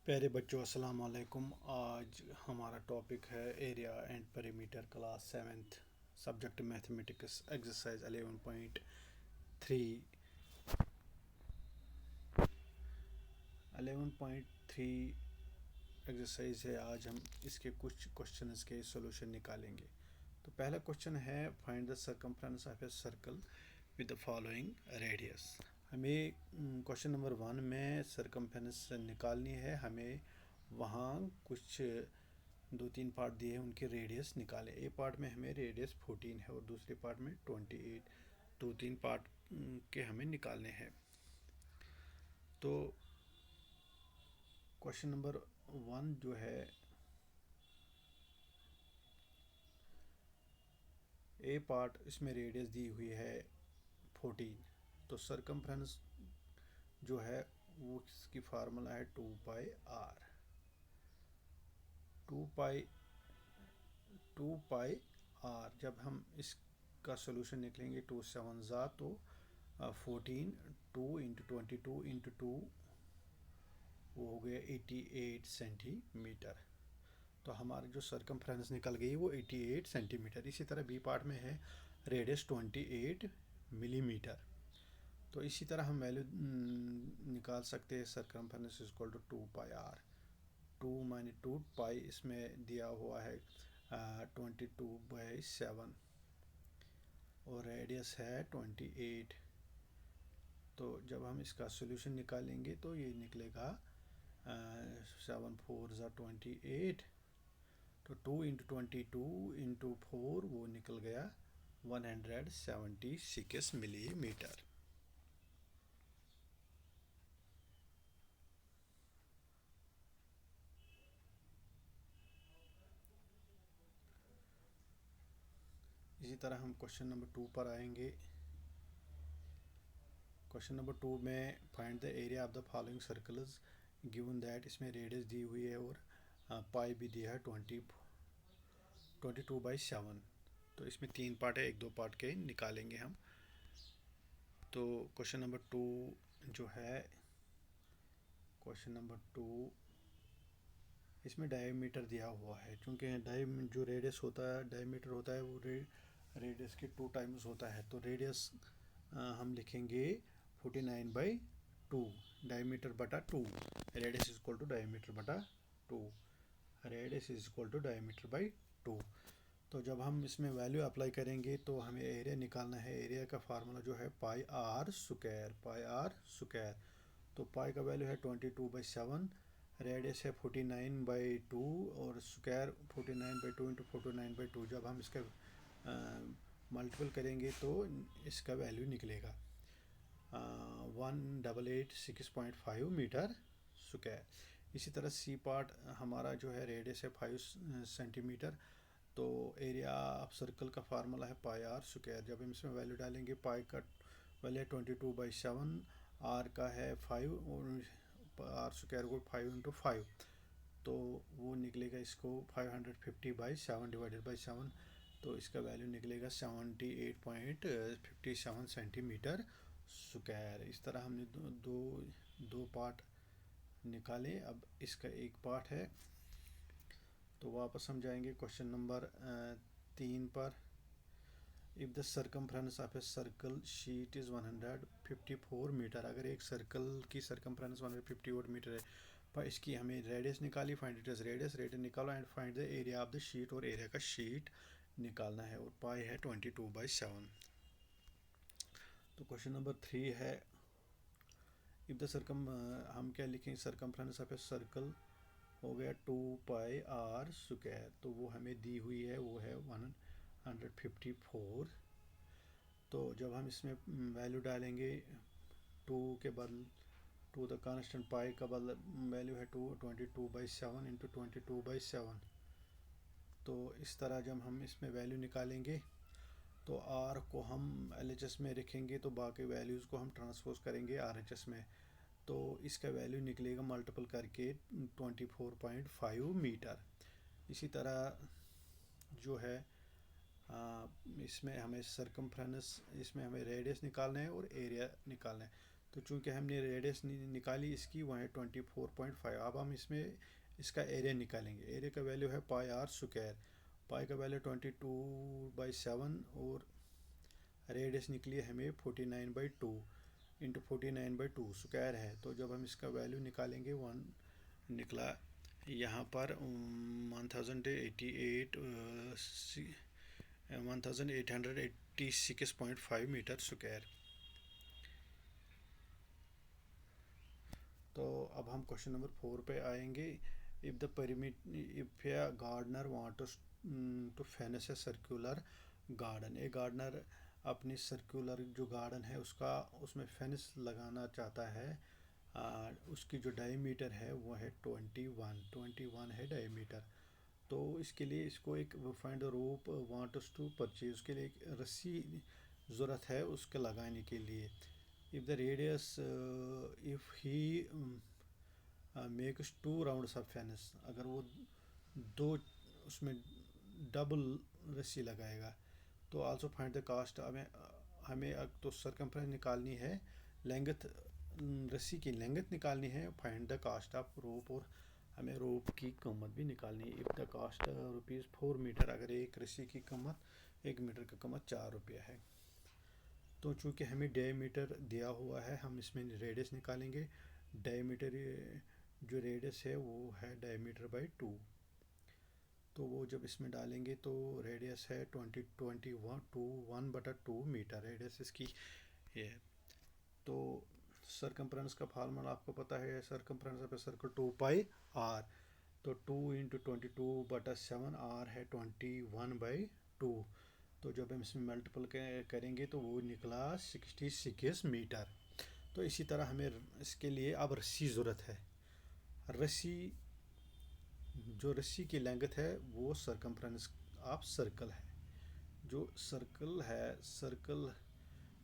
प्यारे बच्चों अस्सलाम वालेकुम। आज हमारा टॉपिक है area and perimeter, class seventh, subject mathematics, exercise 11.3। 11.3 exercise है। आज हम इसके कुछ क्वेश्चंस के सॉल्यूशन निकालेंगे। तो पहला क्वेश्चन है, find the circumference of a circle with the following radius. हमें क्वेश्चन नंबर 1 में सर्कमफ्रेंस निकालनी है। हमें वहाँ कुछ दो तीन पार्ट दिए हैं, उनके रेडियस निकालें। ए पार्ट में हमें रेडियस 14 है और दूसरे पार्ट में 28। दो तीन पार्ट के हमें निकालने हैं। तो क्वेश्चन नंबर 1 जो है, ए पार्ट, इसमें रेडियस दी हुई है 14। तो सर्कमफ्रेंस जो है वो इसकी फार्मूला है 2πr। 2πr जब हम इसका सोल्यूशन निकलेंगे 2 7 ज़ा तो 14, 2 इंटू 22 इंटू 2 वो हो गया 88 सेंटीमीटर। तो हमारी जो सर्कमफ्रेंस निकल गई वो 88 सेंटीमीटर। इसी तरह बी पार्ट में है रेडियस 28 मिलीमीटर। तो इसी तरह हम वैल्यू निकाल सकते हैं। Circumference is equal to 2πr। 2 pi इसमें दिया हुआ है 22/7 और रेडियस है 28। तो जब हम इसका सोल्यूशन निकालेंगे तो ये निकलेगा 7 4 ज़ा 28। तो 2 इंटू 22 इंटू 4 वो निकल गया 176 मिलीमीटर। इसी तरह हम क्वेश्चन नंबर 2 पर आएंगे। क्वेश्चन नंबर 2 में find the area of the following circles given that, इसमें रेडियस दी हुई है और पाई भी दिया है 22/7। तो इसमें 3 पार्ट है, 1-2 पार्ट के निकालेंगे हम। तो क्वेश्चन नंबर 2 जो है, क्वेश्चन नंबर 2 इसमें डायमीटर दिया हुआ है। क्योंकि जो रेडियस होता है, डायमीटर होता है, वो रेडियस के 2 टाइम्स होता है। तो रेडियस हम लिखेंगे 49/2, डायमीटर बटा 2। Radius is equal to diameter बटा 2। Radius is equal to diameter by 2। तो जब हम इसमें वैल्यू अप्लाई करेंगे तो हमें एरिया निकालना है। एरिया का फार्मूला जो है पाई r स्क्वायर। तो पाई का वैल्यू है 22/7, रेडियस है 49/2 और स्क्वायर 49/2 इंटू 49/2। जब हम इसका मल्टीपल करेंगे तो इसका वैल्यू निकलेगा 1886.5 मीटर स्क्वायर। इसी तरह सी पार्ट हमारा जो है, रेडियस है 5 सेंटीमीटर। तो एरिया ऑफ सर्कल का फार्मूला है पाई r स्क्वायर। जब हम इसमें वैल्यू डालेंगे, पाई का वैल्यू है 22/7, आर का है 5 और r स्क्वायर को 5 इंटू 5, तो वो निकलेगा इसको 550/7 डिवाइडेड बाई 7। तो इसका वैल्यू निकलेगा 78.57 सेंटीमीटर स्क्वायर। इस तरह हमने दो पार्ट निकाले। अब इसका एक पार्ट है, तो वापस हम जाएंगे क्वेश्चन नंबर 3 पर। If the circumference of a circle sheet is 154 metre. अगर एक सर्कल की सर्कमफ्रेंस 154 मीटर है, पर इसकी हमें रेडियस निकाली। फाइंड इट एज रेडियस निकालो and find the area of the sheet, और एरिया का शीट निकालना है। और पाई है 22/7। तो क्वेश्चन नंबर 3 है, इफ़ द हम क्या लिखेंगे, सर्कमफ्रेंस ऑफ ए सर्कल हो गया 2πr स्क्वायर। तो वो हमें दी हुई है, वो है 154। तो जब हम इसमें वैल्यू डालेंगे, 2 के बदल 2 द कांस्टेंट, पाई का बदल वैल्यू है 22/7 इंटू 22/7। तो इस तरह जब हम इसमें वैल्यू निकालेंगे तो आर को हम एलएचएस में रखेंगे, तो बाकी वैल्यूज़ को हम ट्रांसपोज करेंगे आरएचएस में। तो इसका वैल्यू निकलेगा मल्टीपल करके 24.5 मीटर। इसी तरह जो है, इसमें हमें सर्कमफ्रेंस, इसमें हमें रेडियस निकालना है और एरिया निकालना है। तो चूंकि हमने रेडियस निकाली इसकी, वह है 24.5। अब हम इसमें इसका एरिया निकालेंगे। एरिया का वैल्यू है पाई आर स्क्वायर। पाई का वैल्यू 22/7 और रेडियस निकली हमें 49/2 इंटू 49/2 स्क्वायर है। तो जब हम इसका वैल्यू निकालेंगे 1 निकला यहाँ पर 1886.5 मीटर स्क्वायर। तो अब हम क्वेश्चन नंबर 4 पे आएंगे। If the if a gardener wants to fence a circular garden, a gardener अपनी सर्कुलर जो गार्डन है उसमें फेंस लगाना चाहता है। उसकी जो डायमीटर है वो है 21 है डायमीटर। तो इसके लिए इसको एक find the rope wants to purchase, उसके लिए एक रस्सी ज़रूरत है उसके लगाने के लिए। If the radius if he makes 2 rounds of fence, अगर वो दो उसमें डबल रस्सी लगाएगा। तो आल्सो फाइंड द कास्ट, हमें तो सरकमफ्रेंस निकालनी है, लेंथ रस्सी की लेंथ निकालनी है, find the cost of rope, और हमें रोप की कीमत भी निकालनी है। इफ़ द कास्ट ₹4 मीटर, अगर एक रस्सी की कीमत 1 मीटर की कीमत ₹4 है। तो चूँकि हमें डायमीटर दिया हुआ है, हम इसमें रेडियस निकालेंगे। डायमीटर जो रेडियस है वो है डायमीटर बाई 2। तो वो जब इसमें डालेंगे तो रेडियस है 1/2 मीटर रेडियस इसकी ये है। तो सरकमफ्रेंस का फार्मूला आपको पता है, circumference of a circle 2πr। तो 2 × 22/7, आर है 21/2। तो जब हम इसमें मल्टीपल करेंगे तो वो निकला 66 मीटर। तो इसी तरह हमें इसके लिए अब रस्सी ज़रूरत है। जो रस्सी की लेंथ है वो सरकमफ्रेंस ऑफ सर्कल है। जो सर्कल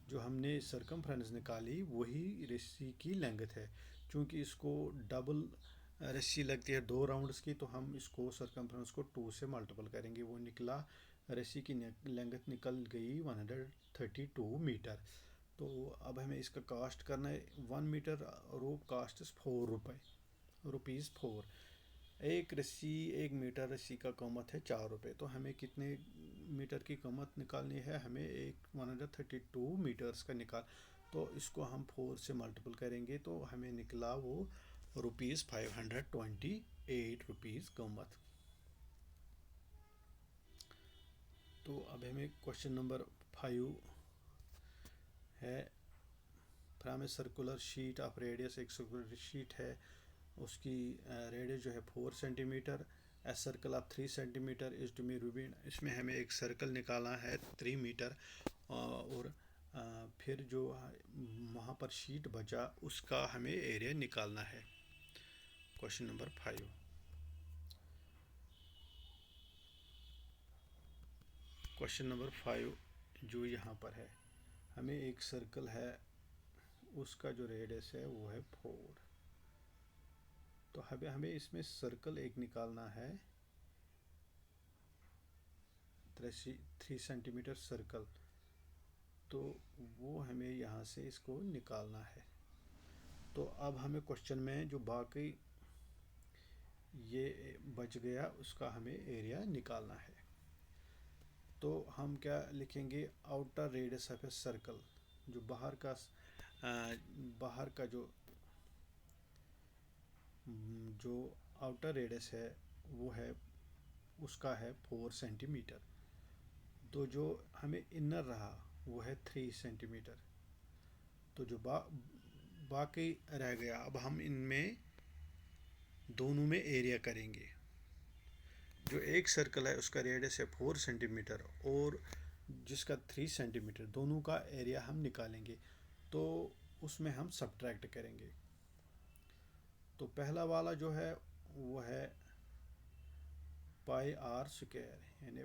जो हमने सरकमफ्रेंस निकाली वही रस्सी की लेंथ है। चूँकि इसको डबल रस्सी लगती है 2 राउंड्स की, तो हम इसको सरकमफ्रेंस को 2 से मल्टीपल करेंगे, वो निकला रस्सी की लेंथ निकल गई 132 मीटर। तो अब हमें इसका कास्ट करना है। 1 मीटर रोप कास्ट ₹4। एक मीटर रस्सी का कीमत है ₹4। तो हमें कितने मीटर की कीमत निकालनी है, हमें 132 मीटर्स का निकाल। तो इसको हम 4 से मल्टीपल करेंगे तो हमें निकला वो ₹528 कीमत। तो अब हमें क्वेश्चन नंबर 5 है। From a circular sheet of radius, एक सर्कुलर शीट है, उसकी रेडियस जो है 4 centimetre, a circle of 3 centimetre is to be रूबिन। इसमें हमें एक सर्कल निकालना है 3 मीटर, और फिर जो वहाँ पर शीट बचा उसका हमें एरिया निकालना है। Question number 5। क्वेश्चन नंबर 5 जो यहाँ पर है, हमें एक सर्कल है, उसका जो रेडियस है वो है 4। तो हमें इसमें सर्कल एक निकालना है, 3 सेंटीमीटर सर्कल। तो वो हमें यहाँ से इसको निकालना है। तो अब हमें क्वेश्चन में जो बाकी ये बच गया उसका हमें एरिया निकालना है। तो हम क्या लिखेंगे, outer radius of a circle, जो बाहर का जो आउटर रेडियस है वो है, उसका है 4 सेंटीमीटर। तो जो हमें इनर रहा वो है 3 सेंटीमीटर। तो जो बाकी रह गया, अब हम इनमें दोनों में एरिया करेंगे। जो एक सर्कल है उसका रेडियस है 4 सेंटीमीटर और जिसका 3 सेंटीमीटर, दोनों का एरिया हम निकालेंगे। तो उसमें हम सब्ट्रैक्ट करेंगे। तो पहला वाला जो है वो है पाई आर स्क्वायर, यानी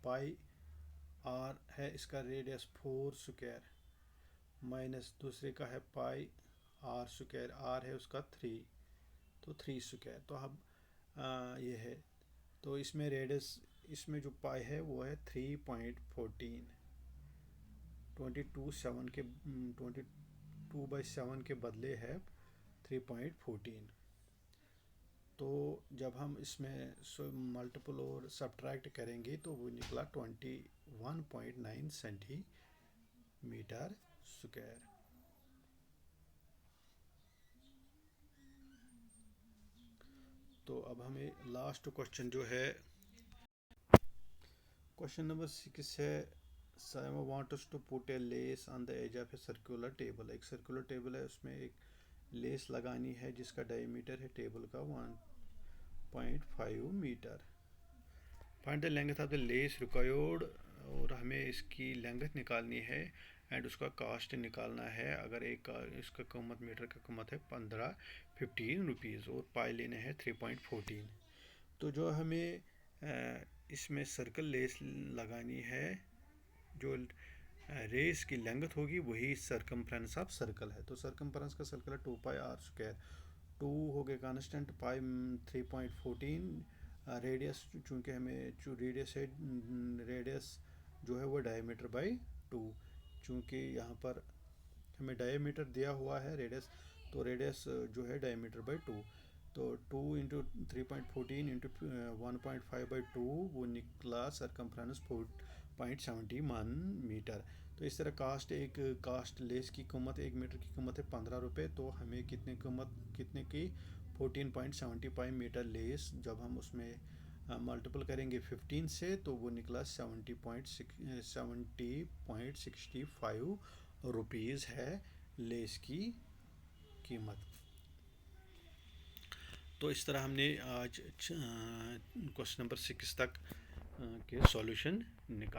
पाई आर है इसका रेडियस 4 स्क्वायर, माइनस दूसरे का है पाई आर स्क्वायर, आर है उसका 3, तो 3 स्क्वायर। तो अब ये है, तो इसमें रेडियस, इसमें जो पाई है वो है 3.14, 22/7 के 2/7 के बदले है 3.14। तो जब हम इसमें मल्टीपल और सब्ट्रैक्ट करेंगे तो वो निकला 21.9 सेंटीमीटर स्क्वायर। तो अब हमें लास्ट क्वेश्चन जो है क्वेश्चन नंबर 6 है। Simon wants us to put a lace on the edge of a circular table। एक सर्कुलर टेबल है, उसमें एक लेस लगानी है जिसका डायमीटर है टेबल का 1.5 metre. Find the length of the lace required, और हमें इसकी लेंथ निकालनी है एंड उसका कास्ट निकालना है। अगर एक इसका कीमत मीटर का कीमत है 15 रुपीज़ और पाई लेने हैं 3.14। तो जो हमें इसमें सर्कल लेस लगानी है, जो रेस की लेंथ होगी वही सरकमफ्रेंस ऑफ सर्कल है। तो सरकमफ्रेंस का सर्कल है 2πr²। 2 हो गए कांस्टेंट, पाई 3.14। रेडियस चूँकि हमें जो रेडियस है, रेडियस जो है वो डायमीटर बाई 2। चूँकि यहाँ पर हमें डायमीटर दिया हुआ है रेडियस, तो रेडियस जो है डायमीटर बाई 2। तो 2 इंटू 3.14 इंटू 1.5/2 वो निकला सरकमफ्रेंस 4.71 मीटर। तो इस तरह कास्ट लेस की कीमत 1 मीटर की कीमत है 15 रुपये। तो हमें कितने की 14.75 मीटर लेस जब हम उसमें मल्टीपल करेंगे 15 से तो वो निकला 70.65 रुपीज़ है लेस की कीमत। तो इस तरह हमने आज क्वेश्चन नंबर 6 तक के सॉल्यूशन निकाले।